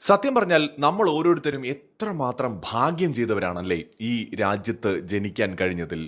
സത്യം പറഞ്ഞാൽ നമ്മൾ ഓരോരുത്തരും എത്രമാത്രം ഭാഗ്യം ചെയ്തവരാണല്ലേ ഈ രാജ്യത്ത് ജനിക്കാൻ കഴിഞ്ഞതിൽ.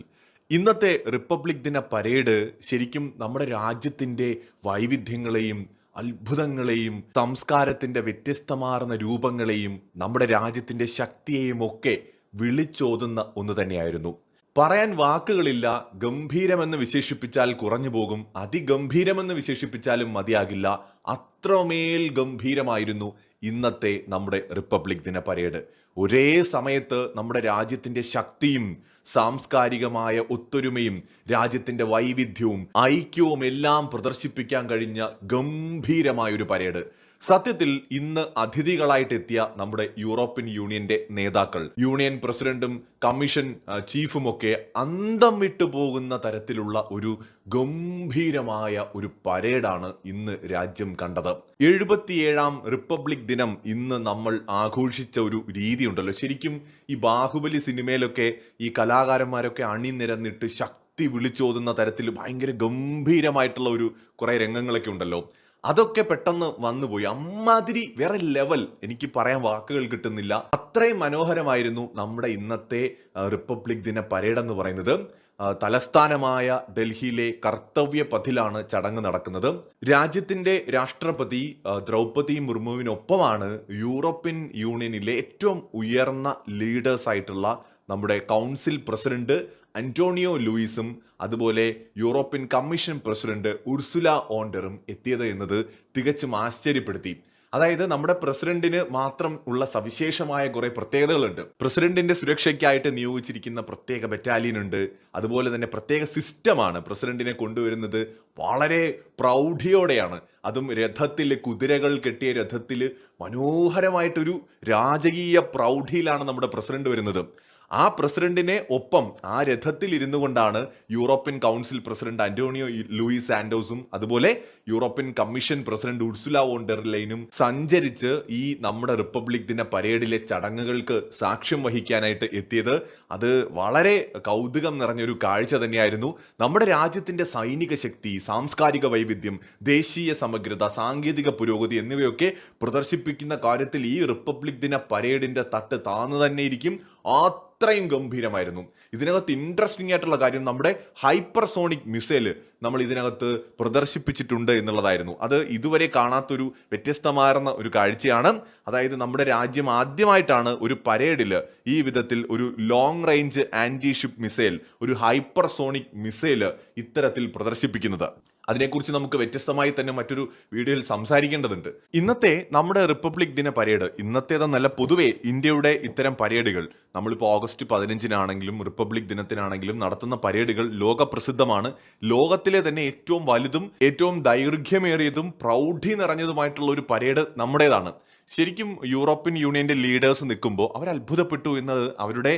ഇന്നത്തെ റിപ്പബ്ലിക് ദിന പരേഡ് ശരിക്കും നമ്മുടെ രാജ്യത്തിൻ്റെ വൈവിധ്യങ്ങളെയും അത്ഭുതങ്ങളെയും സംസ്കാരത്തിൻ്റെ വ്യത്യസ്തമാർന്ന രൂപങ്ങളെയും നമ്മുടെ രാജ്യത്തിൻ്റെ ശക്തിയെയും ഒക്കെ വിളിച്ചോതുന്ന ഒന്ന് തന്നെയായിരുന്നു. പറയാൻ വാക്കുകളില്ല. ഗംഭീരമെന്ന് വിശേഷിപ്പിച്ചാൽ കുറഞ്ഞു പോകും, അതിഗംഭീരമെന്ന് വിശേഷിപ്പിച്ചാലും മതിയാകില്ല. അത്രമേൽ ഗംഭീരമായിരുന്നു ഇന്നത്തെ നമ്മുടെ റിപ്പബ്ലിക് ദിന പരേഡ്. ഒരേ സമയത്ത് നമ്മുടെ രാജ്യത്തിൻ്റെ ശക്തിയും സാംസ്കാരികമായ ഒത്തൊരുമയും രാജ്യത്തിൻ്റെ വൈവിധ്യവും ഐക്യവും എല്ലാം പ്രദർശിപ്പിക്കാൻ കഴിഞ്ഞ ഗംഭീരമായൊരു പരേഡ്. സത്യത്തിൽ ഇന്ന് അതിഥികളായിട്ട് എത്തിയ നമ്മുടെ യൂറോപ്യൻ യൂണിയന്റെ നേതാക്കൾ, യൂണിയൻ പ്രസിഡന്റും കമ്മീഷൻ ചീഫുമൊക്കെ അന്തം വിട്ടു പോകുന്ന തരത്തിലുള്ള ഒരു ഗംഭീരമായ ഒരു പരേഡാണ് ഇന്ന് രാജ്യം കണ്ടത്. 77ാം റിപ്പബ്ലിക് ദിനം ഇന്ന് നമ്മൾ ആഘോഷിച്ച ഒരു രീതിയുണ്ടല്ലോ. ശരിക്കും ഈ ബാഹുബലി സിനിമയിലൊക്കെ ഈ കലാകാരന്മാരൊക്കെ അണിനിരന്നിട്ട് ശക്തി വിളിച്ചോതുന്ന തരത്തിൽ ഭയങ്കര ഗംഭീരമായിട്ടുള്ള ഒരു കുറെ രംഗങ്ങളൊക്കെ ഉണ്ടല്ലോ. അതൊക്കെ പെട്ടെന്ന് വന്നുപോയി. അമ്മാതിരി വേറെ ലെവൽ, എനിക്ക് പറയാൻ വാക്കുകൾ കിട്ടുന്നില്ല. അത്രയും മനോഹരമായിരുന്നു നമ്മുടെ ഇന്നത്തെ റിപ്പബ്ലിക് ദിന പരേഡ് എന്ന് പറയുന്നത്. തലസ്ഥാനമായ ഡൽഹിയിലെ കർത്തവ്യ പഥിലാണ് ചടങ്ങ് നടക്കുന്നത്. രാജ്യത്തിന്റെ രാഷ്ട്രപതി ദ്രൗപദി മുർമുവിനൊപ്പമാണ് യൂറോപ്യൻ യൂണിയനിലെ ഏറ്റവും ഉയർന്ന ലീഡേഴ്സ് ആയിട്ടുള്ള നമ്മുടെ കൗൺസിൽ പ്രസിഡന്റ് അന്റോണിയോ ലൂയിസും അതുപോലെ യൂറോപ്യൻ കമ്മീഷൻ പ്രസിഡന്റ് ഉർസുല ഓണ്ടറും എത്തിയത് എന്നത് തികച്ചും ആശ്ചര്യപ്പെടുത്തി. അതായത് നമ്മുടെ പ്രസിഡന്റിന് മാത്രം ഉള്ള സവിശേഷമായ കുറെ പ്രത്യേകതകളുണ്ട്. പ്രസിഡന്റിന്റെ സുരക്ഷയ്ക്കായിട്ട് നിയോഗിച്ചിരിക്കുന്ന പ്രത്യേക ബറ്റാലിയൻ ഉണ്ട്. അതുപോലെ തന്നെ പ്രത്യേക സിസ്റ്റമാണ് പ്രസിഡന്റിനെ കൊണ്ടുവരുന്നത്. വളരെ പ്രൗഢിയോടെയാണ്, അതും രഥത്തിൽ, കുതിരകൾ കെട്ടിയ രഥത്തിൽ മനോഹരമായിട്ടൊരു രാജകീയ പ്രൗഢിയിലാണ് നമ്മുടെ പ്രസിഡന്റ് വരുന്നത്. ആ പ്രസിഡന്റിനെ ഒപ്പം ആ രഥത്തിൽ ഇരുന്നു കൊണ്ടാണ് European council president Antonio Luis സാന്റോസും അതുപോലെ European commission president Ursula von der ലെയ്നും സഞ്ചരിച്ച് ഈ നമ്മുടെ റിപ്പബ്ലിക് ദിന പരേഡിലെ ചടങ്ങുകൾക്ക് സാക്ഷ്യം വഹിക്കാനായിട്ട് എത്തിയത്. അത് വളരെ കൗതുകം നിറഞ്ഞൊരു കാഴ്ച തന്നെയായിരുന്നു. നമ്മുടെ രാജ്യത്തിന്റെ സൈനിക ശക്തി, സാംസ്കാരിക വൈവിധ്യം, ദേശീയ സമഗ്രത, സാങ്കേതിക പുരോഗതി എന്നിവയൊക്കെ പ്രദർശിപ്പിക്കുന്ന കാര്യത്തിൽ ഈ റിപ്പബ്ലിക് ദിന പരേഡിന്റെ തട്ട് താന്നു തന്നെ ഇരിക്കും. അത്രയും ഗംഭീരമായിരുന്നു. ഇതിനകത്ത് ഇൻട്രസ്റ്റിംഗ് ആയിട്ടുള്ള കാര്യം, നമ്മുടെ ഹൈപ്പർസോണിക് മിസൈല് നമ്മൾ ഇതിനകത്ത് പ്രദർശിപ്പിച്ചിട്ടുണ്ട് എന്നുള്ളതായിരുന്നു. അത് ഇതുവരെ കാണാത്തൊരു വ്യത്യസ്തമാർന്ന ഒരു കാഴ്ചയാണ്. അതായത് നമ്മുടെ രാജ്യം ആദ്യമായിട്ടാണ് ഒരു പരേഡിൽ ഈ വിധത്തിൽ ഒരു long range anti ship missile, ഒരു ഹൈപ്പർസോണിക് മിസൈല് ഇത്തരത്തിൽ പ്രദർശിപ്പിക്കുന്നത്. അതിനെക്കുറിച്ച് നമുക്ക് വ്യത്യസ്തമായി തന്നെ മറ്റൊരു വീഡിയോയിൽ സംസാരിക്കേണ്ടതുണ്ട്. ഇന്നത്തെ നമ്മുടെ റിപ്പബ്ലിക് ദിന പരേഡ്, ഇന്നത്തേതെന്നല്ല, പൊതുവെ ഇന്ത്യയുടെ ഇത്തരം പരേഡുകൾ, നമ്മളിപ്പോൾ ഓഗസ്റ്റ് 15-നാണെങ്കിലും റിപ്പബ്ലിക് ദിനത്തിനാണെങ്കിലും നടത്തുന്ന പരേഡുകൾ ലോകപ്രസിദ്ധമാണ്. ലോകത്തിലെ തന്നെ ഏറ്റവും വലുതും ഏറ്റവും ദൈർഘ്യമേറിയതും പ്രൗഢി നിറഞ്ഞതുമായിട്ടുള്ള ഒരു പരേഡ് നമ്മുടേതാണ്. ശരിക്കും യൂറോപ്യൻ യൂണിയന്റെ ലീഡേഴ്സ് നിൽക്കുമ്പോൾ അവർ അത്ഭുതപ്പെട്ടു എന്നത് അവരുടെ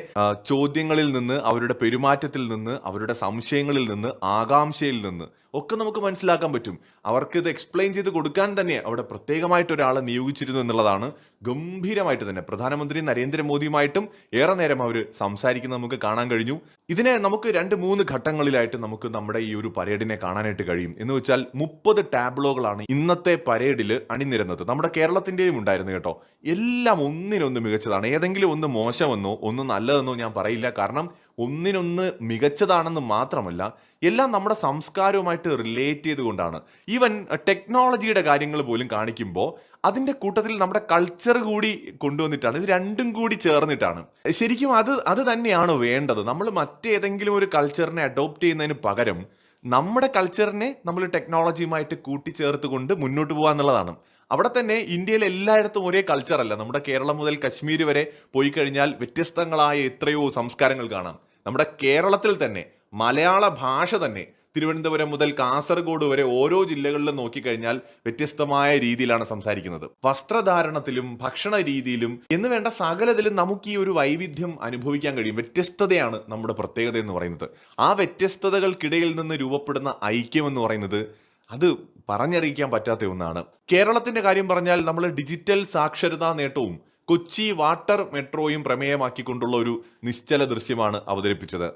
ചോദ്യങ്ങളിൽ നിന്ന്, അവരുടെ പെരുമാറ്റത്തിൽ നിന്ന്, അവരുടെ സംശയങ്ങളിൽ നിന്ന്, ആകാംക്ഷയിൽ നിന്ന് ഒക്കെ നമുക്ക് മനസ്സിലാക്കാൻ പറ്റും. അവർക്ക് ഇത് എക്സ്പ്ലെയിൻ ചെയ്ത് കൊടുക്കാൻ തന്നെ അവിടെ പ്രത്യേകമായിട്ട് ഒരാളെ നിയോഗിച്ചിരുന്നു എന്നുള്ളതാണ്. ഗംഭീരമായിട്ട് തന്നെ പ്രധാനമന്ത്രി നരേന്ദ്രമോദിയുമായിട്ടും ഏറെ നേരം അവർ സംസാരിക്കുന്നത് നമുക്ക് കാണാൻ കഴിഞ്ഞു. ഇതിനെ നമുക്ക് 2-3 ഘട്ടങ്ങളിലായിട്ട് നമുക്ക് നമ്മുടെ ഈ ഒരു പരേഡിനെ കാണാനായിട്ട് കഴിയും. എന്ന് വെച്ചാൽ 30 ടാബ്ലോകളാണ് ഇന്നത്തെ പരേഡിൽ അണിനിരന്നത്. നമ്മുടെ കേരളത്തിന്റെയും ഉണ്ടായിരുന്നു കേട്ടോ. എല്ലാം ഒന്നിനൊന്ന് മികച്ചതാണ്. ഏതെങ്കിലും ഒന്ന് മോശമെന്നോ ഒന്ന് നല്ലതെന്നോ ഞാൻ പറയില്ല. കാരണം ഒന്നിനൊന്ന് മികച്ചതാണെന്ന് മാത്രമല്ല, എല്ലാം നമ്മുടെ സംസ്കാരവുമായിട്ട് റിലേറ്റ് ചെയ്തുകൊണ്ടാണ്. ഈവൻ ടെക്നോളജിയുടെ കാര്യങ്ങൾ പോലും കാണിക്കുമ്പോൾ അതിൻ്റെ കൂട്ടത്തിൽ നമ്മുടെ കൾച്ചർ കൂടി കൊണ്ടുവന്നിട്ടാണ്. ഇത് രണ്ടും കൂടി ചേർന്നിട്ടാണ്. ശരിക്കും അത് തന്നെയാണ് വേണ്ടത്. നമ്മൾ മറ്റേതെങ്കിലും ഒരു കൾച്ചറിനെ അഡോപ്റ്റ് ചെയ്യുന്നതിന് പകരം നമ്മുടെ കൾച്ചറിനെ നമ്മൾ ടെക്നോളജിയുമായിട്ട് കൂട്ടിച്ചേർത്ത് കൊണ്ട് മുന്നോട്ട് പോകുക എന്നുള്ളതാണ്. അവിടെ തന്നെ ഇന്ത്യയിൽ എല്ലായിടത്തും ഒരേ കൾച്ചറല്ല. നമ്മുടെ കേരളം മുതൽ കശ്മീർ വരെ പോയി കഴിഞ്ഞാൽ വ്യത്യസ്തങ്ങളായ എത്രയോ സംസ്കാരങ്ങൾ കാണാം. നമ്മുടെ കേരളത്തിൽ തന്നെ മലയാള ഭാഷ തന്നെ തിരുവനന്തപുരം മുതൽ കാസർഗോഡ് വരെ ഓരോ ജില്ലകളിലും നോക്കിക്കഴിഞ്ഞാൽ വ്യത്യസ്തമായ രീതിയിലാണ് സംസാരിക്കുന്നത്. വസ്ത്രധാരണത്തിലും ഭക്ഷണ രീതിയിലും എന്ന് വേണ്ട സകലത്തിലും നമുക്ക് ഈ ഒരു വൈവിധ്യം അനുഭവിക്കാൻ കഴിയും. വ്യത്യസ്തതയാണ് നമ്മുടെ പ്രത്യേകത എന്ന് പറയുന്നത്. ആ വ്യത്യസ്തതകൾക്കിടയിൽ നിന്ന് രൂപപ്പെടുന്ന ഐക്യം എന്ന് പറയുന്നത് അത് പറഞ്ഞറിയിക്കാൻ പറ്റാത്ത ഒന്നാണ്. കേരളത്തിന്റെ കാര്യം പറഞ്ഞാൽ നമ്മൾ ഡിജിറ്റൽ സാക്ഷരതാ നേട്ടവും കൊച്ചി വാട്ടർ മെട്രോയും പ്രമേയമാക്കിക്കൊണ്ടുള്ള ഒരു നിശ്ചല ദൃശ്യമാണ് അവതരിപ്പിച്ചത്.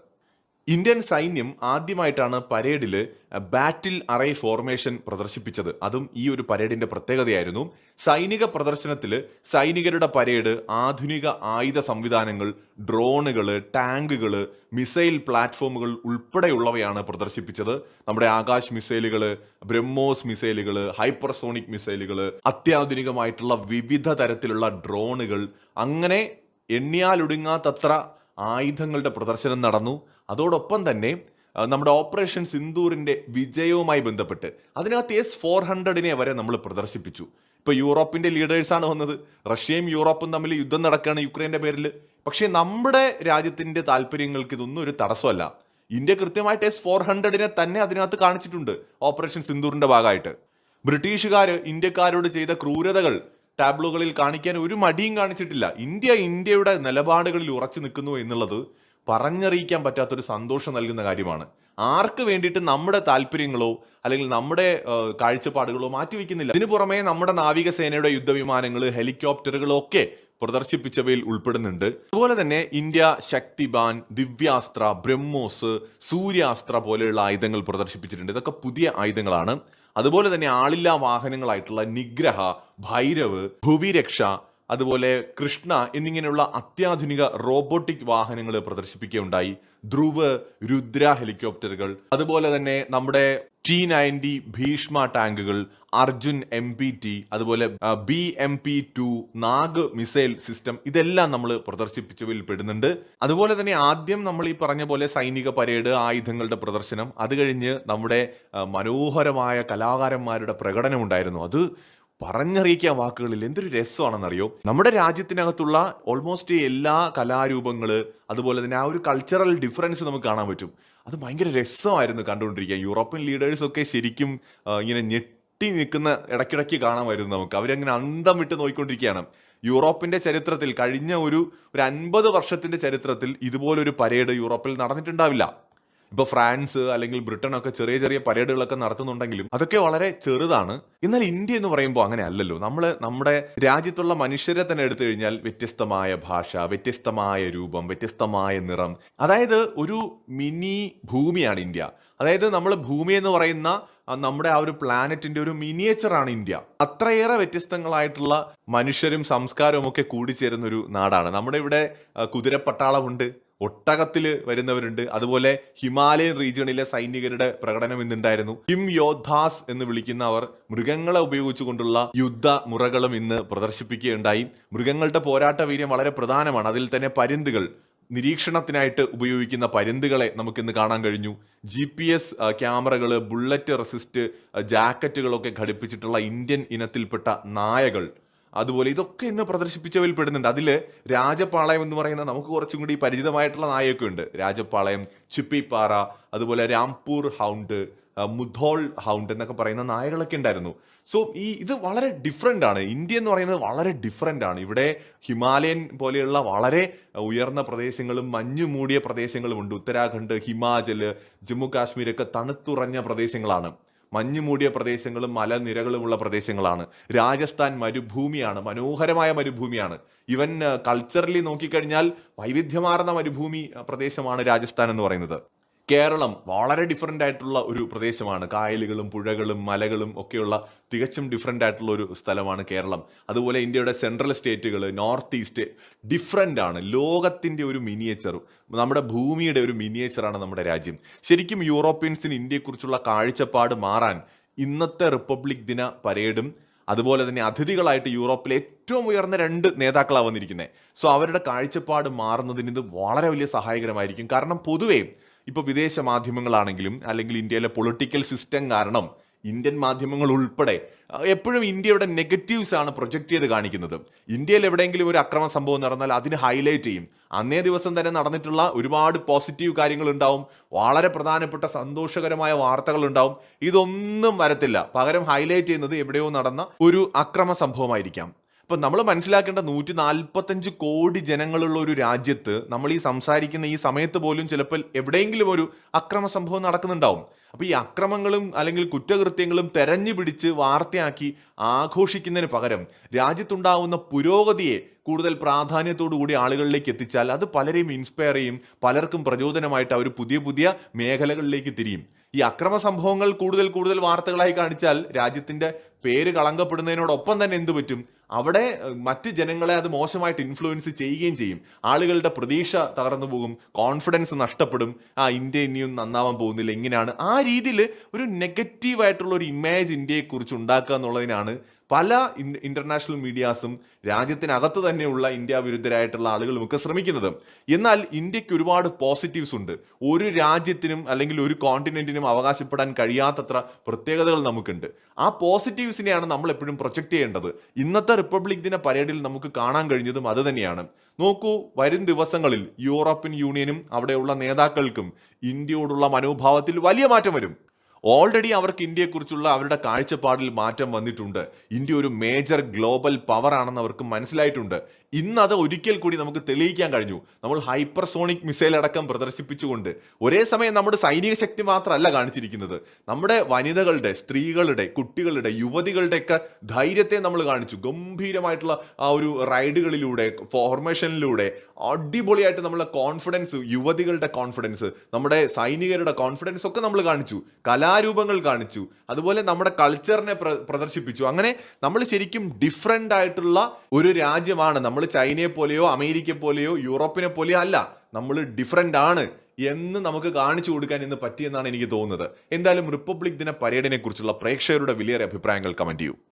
ഇന്ത്യൻ സൈന്യം ആദ്യമായിട്ടാണ് പരേഡിൽ ബാറ്റിൽ അറേ ഫോർമേഷൻ പ്രദർശിപ്പിച്ചത്. അതും ഈ ഒരു പരേഡിന്റെ പ്രത്യേകതയായിരുന്നു. സൈനിക പ്രദർശനത്തിൽ സൈനികരുടെ പരേഡ് ആധുനിക ആയുധ സംവിധാനങ്ങൾ, ഡ്രോണുകൾ, ടാങ്കുകൾ, മിസൈൽ പ്ലാറ്റ്ഫോമുകൾ ഉൾപ്പെടെയുള്ളവയാണ് പ്രദർശിപ്പിച്ചത്. നമ്മുടെ ആകാശ് മിസൈലുകൾ, ബ്രഹ്മോസ് മിസൈലുകൾ, ഹൈപ്പർസോണിക് മിസൈലുകൾ, അത്യാധുനികമായിട്ടുള്ള വിവിധ തരത്തിലുള്ള ഡ്രോണുകൾ, അങ്ങനെ എണ്ണിയാലൊടുങ്ങാത്തത്ര ആയുധങ്ങളുടെ പ്രദർശനം നടന്നു. അതോടൊപ്പം തന്നെ നമ്മുടെ ഓപ്പറേഷൻ സിന്ദൂറിന്റെ വിജയവുമായി ബന്ധപ്പെട്ട് അതിനകത്ത് S-400 വരെ നമ്മൾ പ്രദർശിപ്പിച്ചു. ഇപ്പൊ യൂറോപ്പിന്റെ ലീഡേഴ്സാണ് വന്നത്. റഷ്യയും യൂറോപ്പും തമ്മിൽ യുദ്ധം നടക്കുകയാണ് യുക്രൈന്റെ പേരിൽ. പക്ഷേ നമ്മുടെ രാജ്യത്തിന്റെ താല്പര്യങ്ങൾക്ക് ഇതൊന്നും ഒരു തടസ്സമല്ല. ഇന്ത്യ കൃത്യമായിട്ട് S-400 തന്നെ അതിനകത്ത് കാണിച്ചിട്ടുണ്ട് ഓപ്പറേഷൻ സിന്ദൂറിന്റെ ഭാഗമായിട്ട്. ബ്രിട്ടീഷുകാർ ഇന്ത്യക്കാരോട് ചെയ്ത ക്രൂരതകൾ ടാബ്ലോകളിൽ കാണിക്കാൻ ഒരു മടിയും കാണിച്ചിട്ടില്ല. ഇന്ത്യയുടെ നിലപാടുകളിൽ ഉറച്ചു നിൽക്കുന്നു എന്നുള്ളത് പറഞ്ഞറിയിക്കാൻ പറ്റാത്തൊരു സന്തോഷം നൽകുന്ന കാര്യമാണ്. ആർക്ക് വേണ്ടിയിട്ട് നമ്മുടെ താല്പര്യങ്ങളോ അല്ലെങ്കിൽ നമ്മുടെ കാഴ്ചപ്പാടുകളോ മാറ്റിവെക്കുന്നില്ല. ഇതിനു പുറമെ നമ്മുടെ നാവികസേനയുടെ യുദ്ധവിമാനങ്ങൾ, ഹെലികോപ്റ്ററുകളോ ഒക്കെ പ്രദർശിപ്പിച്ചവയിൽ ഉൾപ്പെടുന്നുണ്ട്. അതുപോലെ തന്നെ ഇന്ത്യ ശക്തിബാൻ, ദിവ്യാസ്ത്ര, ബ്രഹ്മോസ്, സൂര്യാസ്ത്ര പോലെയുള്ള ആയുധങ്ങൾ പ്രദർശിപ്പിച്ചിട്ടുണ്ട്. ഇതൊക്കെ പുതിയ ആയുധങ്ങളാണ്. അതുപോലെ തന്നെ ആളില്ലാ വാഹനങ്ങളായിട്ടുള്ള നിഗ്രഹ, ഭൈരവ്, ഭുവിരക്ഷ, അതുപോലെ കൃഷ്ണ എന്നിങ്ങനെയുള്ള അത്യാധുനിക റോബോട്ടിക് വാഹനങ്ങൾ പ്രദർശിപ്പിക്കുകയുണ്ടായി. ധ്രുവ്, രുദ്ര ഹെലികോപ്റ്ററുകൾ, അതുപോലെ തന്നെ നമ്മുടെ T-90 ഭീഷ്മ ടാങ്കുകൾ, അർജുൻ MPT, അതുപോലെ BMP-2 നാഗ് മിസൈൽ സിസ്റ്റം, ഇതെല്ലാം നമ്മൾ പ്രദർശിപ്പിച്ചവയിൽ പെടുന്നുണ്ട്. അതുപോലെ തന്നെ ആദ്യം നമ്മൾ ഈ പറഞ്ഞ പോലെ സൈനിക പരേഡ്, ആയുധങ്ങളുടെ പ്രദർശനം, അത് കഴിഞ്ഞ് നമ്മുടെ മനോഹരമായ കലാകാരന്മാരുടെ പ്രകടനം ഉണ്ടായിരുന്നു. അത് പറഞ്ഞറിയിക്കാൻ വാക്കുകളിൽ എന്തൊരു രസമാണെന്നറിയോ. നമ്മുടെ രാജ്യത്തിനകത്തുള്ള ഓൾമോസ്റ്റ് എല്ലാ കലാരൂപങ്ങള്, അതുപോലെ തന്നെ ആ ഒരു കൾച്ചറൽ ഡിഫറൻസ് നമുക്ക് കാണാൻ പറ്റും. അത് ഭയങ്കര രസമായിരുന്നു കണ്ടുകൊണ്ടിരിക്കുക. യൂറോപ്യൻ ലീഡേഴ്സ് ഒക്കെ ശരിക്കും ഇങ്ങനെ ഞെട്ടി നിൽക്കുന്ന ഇടയ്ക്കിടയ്ക്ക് കാണാമായിരുന്നു നമുക്ക്. അവരങ്ങനെ അന്തം വിട്ട് നോക്കിക്കൊണ്ടിരിക്കുകയാണ്. യൂറോപ്പിന്റെ ചരിത്രത്തിൽ കഴിഞ്ഞ ഒരു 50 വർഷത്തിന്റെ ചരിത്രത്തിൽ ഇതുപോലൊരു പരേഡ് യൂറോപ്പിൽ നടന്നിട്ടുണ്ടാവില്ല. ഇപ്പൊ ഫ്രാൻസ് അല്ലെങ്കിൽ ബ്രിട്ടൻ ഒക്കെ ചെറിയ ചെറിയ പരേഡുകളൊക്കെ നടത്തുന്നുണ്ടെങ്കിലും അതൊക്കെ വളരെ ചെറുതാണ്. എന്നാൽ ഇന്ത്യ എന്ന് പറയുമ്പോൾ അങ്ങനെ അല്ലല്ലോ. നമ്മുടെ രാജ്യത്തുള്ള മനുഷ്യരെ തന്നെ എടുത്തു കഴിഞ്ഞാൽ വ്യത്യസ്തമായ ഭാഷ, വ്യത്യസ്തമായ രൂപം, വ്യത്യസ്തമായ നിറം, അതായത് ഒരു മിനി ഭൂമിയാണ് ഇന്ത്യ. അതായത് നമ്മൾ ഭൂമി എന്ന് പറയുന്ന നമ്മുടെ ആ ഒരു പ്ലാനറ്റിന്റെ ഒരു മിനിയേച്ചറാണ് ഇന്ത്യ. അത്രയേറെ വ്യത്യസ്തങ്ങളായിട്ടുള്ള മനുഷ്യരും സംസ്കാരവും ഒക്കെ കൂടിച്ചേരുന്ന ഒരു നാടാണ്. നമ്മുടെ ഇവിടെ കുതിരപ്പട്ടാളമുണ്ട്, ഒട്ടകത്തിൽ വരുന്നവരുണ്ട്. അതുപോലെ ഹിമാലയൻ റീജിയണിലെ സൈനികരുടെ പ്രകടനം ഇന്നുണ്ടായിരുന്നു. ഹിം യോദ്ധാസ് എന്ന് വിളിക്കുന്ന അവർ മൃഗങ്ങളെ ഉപയോഗിച്ചുകൊണ്ടുള്ള യുദ്ധ മുറകളും ഇന്ന് പ്രദർശിപ്പിക്കുകയുണ്ടായി. മൃഗങ്ങളുടെ പോരാട്ട വീര്യം വളരെ പ്രധാനമാണ്. അതിൽ തന്നെ പരുന്തുകൾ, നിരീക്ഷണത്തിനായിട്ട് ഉപയോഗിക്കുന്ന പരുന്തുകളെ നമുക്കിന്ന് കാണാൻ കഴിഞ്ഞു. GPS ക്യാമറകൾ, ബുള്ളറ്റ് റെസിസ്റ്റ് ജാക്കറ്റുകളൊക്കെ ഘടിപ്പിച്ചിട്ടുള്ള ഇന്ത്യൻ ഇനത്തിൽപ്പെട്ട നായകൾ, അതുപോലെ ഇതൊക്കെ ഇന്ന് പ്രദർശിപ്പിച്ചവയിൽ പെടുന്നുണ്ട്. അതിൽ രാജപാളയം എന്ന് പറയുന്ന നമുക്ക് കുറച്ചും കൂടി പരിചിതമായിട്ടുള്ള നായൊക്കെ ഉണ്ട്. രാജപാളയം, ചിപ്പിപ്പാറ, അതുപോലെ രാംപൂർ ഹൗണ്ട്, മുധോൾ ഹൗണ്ട് എന്നൊക്കെ പറയുന്ന നായകളൊക്കെ ഉണ്ടായിരുന്നു. സോ ഇത് വളരെ ഡിഫറെൻ്റ് ആണ്. ഇന്ത്യ എന്ന് പറയുന്നത് വളരെ ഡിഫറെൻ്റ് ആണ്. ഇവിടെ ഹിമാലയൻ പോലെയുള്ള വളരെ ഉയർന്ന പ്രദേശങ്ങളും മഞ്ഞു മൂടിയ പ്രദേശങ്ങളും ഉണ്ട്. ഉത്തരാഖണ്ഡ്, ഹിമാചൽ, ജമ്മു കാശ്മീരൊക്കെ തണുത്തുറഞ്ഞ പ്രദേശങ്ങളാണ്. മഞ്ഞു മൂടിയ പ്രദേശങ്ങളും മലനിരകളുമുള്ള പ്രദേശങ്ങളാണ്. രാജസ്ഥാൻ മരുഭൂമിയാണ്, മനോഹരമായ മരുഭൂമിയാണ്. ഈവൻ കൾച്ചറലി നോക്കിക്കഴിഞ്ഞാൽ വൈവിധ്യമാർന്ന മരുഭൂമി പ്രദേശമാണ് രാജസ്ഥാൻ എന്ന് പറയുന്നത്. കേരളം വളരെ ഡിഫറെൻ്റ് ആയിട്ടുള്ള ഒരു പ്രദേശമാണ്. കായലുകളും പുഴകളും മലകളും ഒക്കെയുള്ള തികച്ചും ഡിഫറെൻ്റ് ആയിട്ടുള്ള ഒരു സ്ഥലമാണ് കേരളം. അതുപോലെ ഇന്ത്യയുടെ സെൻട്രൽ സ്റ്റേറ്റുകൾ, നോർത്ത് ഈസ്റ്റ് ഡിഫറെൻ്റ് ആണ്. ലോകത്തിൻ്റെ ഒരു മിനിയേച്ചർ, നമ്മുടെ ഭൂമിയുടെ ഒരു മിനിയേച്ചറാണ് നമ്മുടെ രാജ്യം. ശരിക്കും യൂറോപ്യൻസിന് ഇന്ത്യയെക്കുറിച്ചുള്ള കാഴ്ചപ്പാട് മാറാൻ ഇന്നത്തെ റിപ്പബ്ലിക് ദിന പരേഡും അതുപോലെ തന്നെ അതിഥികളായിട്ട് യൂറോപ്പിലെ ഏറ്റവും ഉയർന്ന 2 നേതാക്കളാണ് വന്നിരിക്കുന്നത്. സോ അവരുടെ കാഴ്ചപ്പാട് മാറുന്നതിന് ഇത് വളരെ വലിയ സഹായകരമായിരിക്കും. കാരണം പൊതുവേ ഇപ്പോൾ വിദേശ മാധ്യമങ്ങളാണെങ്കിലും അല്ലെങ്കിൽ ഇന്ത്യയിലെ പൊളിറ്റിക്കൽ സിസ്റ്റം കാരണം ഇന്ത്യൻ മാധ്യമങ്ങൾ ഉൾപ്പെടെ എപ്പോഴും ഇന്ത്യയുടെ നെഗറ്റീവ്സ് ആണ് പ്രൊജക്റ്റ് ചെയ്ത് കാണിക്കുന്നത്. ഇന്ത്യയിൽ എവിടെയെങ്കിലും ഒരു അക്രമ സംഭവം നടന്നാൽ അതിന് ഹൈലൈറ്റ് ചെയ്യും. അന്നേ ദിവസം തന്നെ നടന്നിട്ടുള്ള ഒരുപാട് പോസിറ്റീവ് കാര്യങ്ങൾ ഉണ്ടാവും, വളരെ പ്രധാനപ്പെട്ട സന്തോഷകരമായ വാർത്തകൾ ഉണ്ടാവും. ഇതൊന്നും വരത്തില്ല. പകരം ഹൈലൈറ്റ് ചെയ്യുന്നത് എവിടെയോ നടന്ന ഒരു അക്രമ സംഭവമായിരിക്കാം. അപ്പൊ നമ്മൾ മനസ്സിലാക്കേണ്ട 145 കോടി ജനങ്ങളുള്ള ഒരു രാജ്യത്ത് നമ്മൾ ഈ സംസാരിക്കുന്ന ഈ സമയത്ത് പോലും ചിലപ്പോൾ എവിടെയെങ്കിലും ഒരു അക്രമ സംഭവം നടക്കുന്നുണ്ടാവും. അപ്പൊ ഈ അക്രമങ്ങളും അല്ലെങ്കിൽ കുറ്റകൃത്യങ്ങളും തെരഞ്ഞു പിടിച്ച് വാർത്തയാക്കി ആഘോഷിക്കുന്നതിന് പകരം രാജ്യത്തുണ്ടാവുന്ന പുരോഗതിയെ കൂടുതൽ പ്രാധാന്യത്തോടു കൂടി ആളുകളിലേക്ക് എത്തിച്ചാൽ അത് പലരെയും ഇൻസ്പയർ ചെയ്യും, പലർക്കും പ്രചോദനമായിട്ട് അവർ പുതിയ പുതിയ മേഖലകളിലേക്ക് തിരിയും. ഈ അക്രമ സംഭവങ്ങൾ കൂടുതൽ കൂടുതൽ വാർത്തകളായി കാണിച്ചാൽ രാജ്യത്തിന്റെ പേര് കളങ്കപ്പെടുന്നതിനോടൊപ്പം തന്നെ എന്തു പറ്റും, അവിടെ മറ്റ് ജനങ്ങളെ അത് മോശമായിട്ട് ഇൻഫ്ലുവൻസ് ചെയ്യുകയും ചെയ്യും. ആളുകളുടെ പ്രതീക്ഷ തകർന്നു പോകും, കോൺഫിഡൻസ് നഷ്ടപ്പെടും. ഇന്ത്യ ഇനിയും നന്നാവാൻ പോകുന്നില്ല, ഇങ്ങനെയാണ്. ആ രീതിയിൽ ഒരു നെഗറ്റീവായിട്ടുള്ള ഒരു ഇമേജ് ഇന്ത്യയെക്കുറിച്ച് ഉണ്ടാക്കുക എന്നുള്ളതിനാണ് പല ഇന്റർനാഷണൽ മീഡിയാസും രാജ്യത്തിനകത്ത് തന്നെയുള്ള ഇന്ത്യ വിരുദ്ധരായിട്ടുള്ള ആളുകളും ഒക്കെ ശ്രമിക്കുന്നത്. എന്നാൽ ഇന്ത്യക്ക് ഒരുപാട് പോസിറ്റീവ്സ് ഉണ്ട്. ഒരു രാജ്യത്തിനും അല്ലെങ്കിൽ ഒരു കോണ്ടിനെന്റിനും അവകാശപ്പെടാൻ കഴിയാത്തത്ര പ്രത്യേകതകൾ നമുക്കുണ്ട്. ആ പോസിറ്റീവ്സിനെയാണ് നമ്മൾ എപ്പോഴും പ്രൊജക്ട് ചെയ്യേണ്ടത്. ഇന്നത്തെ റിപ്പബ്ലിക് ദിന പരേഡിൽ നമുക്ക് കാണാൻ കഴിഞ്ഞതും അത് തന്നെയാണ്. നോക്കൂ, വരും ദിവസങ്ങളിൽ യൂറോപ്യൻ യൂണിയനും അവിടെയുള്ള നേതാക്കൾക്കും ഇന്ത്യയോടുള്ള മനോഭാവത്തിൽ വലിയ മാറ്റം വരും. ഓൾറെഡി അവർക്ക് ഇന്ത്യയെക്കുറിച്ചുള്ള അവരുടെ കാഴ്ചപ്പാടിൽ മാറ്റം വന്നിട്ടുണ്ട്. ഇന്ത്യ ഒരു മേജർ ഗ്ലോബൽ പവർ ആണെന്ന് അവർക്ക് മനസ്സിലായിട്ടുണ്ട്. ഇന്ന് അത് ഒരിക്കൽ കൂടി നമുക്ക് തെളിയിക്കാൻ കഴിഞ്ഞു. നമ്മൾ ഹൈപ്പർസോണിക് മിസൈൽ അടക്കം പ്രദർശിപ്പിച്ചുകൊണ്ട് ഒരേ സമയം നമ്മുടെ സൈനിക ശക്തി മാത്രമല്ല കാണിച്ചിരിക്കുന്നത്, നമ്മുടെ വനിതകളുടെ, സ്ത്രീകളുടെ, കുട്ടികളുടെ, യുവതികളുടെ ഒക്കെ ധൈര്യത്തെ നമ്മൾ കാണിച്ചു. ഗംഭീരമായിട്ടുള്ള ആ ഒരു റൈഡുകളിലൂടെ, ഫോർമേഷനിലൂടെ അടിപൊളിയായിട്ട് നമ്മളെ കോൺഫിഡൻസ്, യുവതികളുടെ കോൺഫിഡൻസ്, നമ്മുടെ സൈനികരുടെ കോൺഫിഡൻസ് ഒക്കെ നമ്മൾ കാണിച്ചു. കലാരൂപങ്ങൾ കാണിച്ചു, അതുപോലെ നമ്മുടെ കൾച്ചറിനെ പ്രദർശിപ്പിച്ചു. അങ്ങനെ നമ്മൾ ശരിക്കും ഡിഫറെന്റ് ആയിട്ടുള്ള ഒരു രാജ്യമാണ്. നമ്മൾ ചൈനയെ പോലെയോ അമേരിക്കയെ പോലെയോ യൂറോപ്പിനെ പോലെയോ അല്ല, നമ്മൾ ഡിഫറെന്റ് ആണ് എന്ന് നമുക്ക് കാണിച്ചു കൊടുക്കാൻ ഇന്ന് പറ്റിയെന്നാണ് എനിക്ക് തോന്നുന്നത്. എന്തായാലും റിപ്പബ്ലിക് ദിന പരേഡിനെ കുറിച്ചുള്ള പ്രേക്ഷകരുടെ വിലയേറിയ അഭിപ്രായങ്ങൾ കമന്റ് ചെയ്യൂ.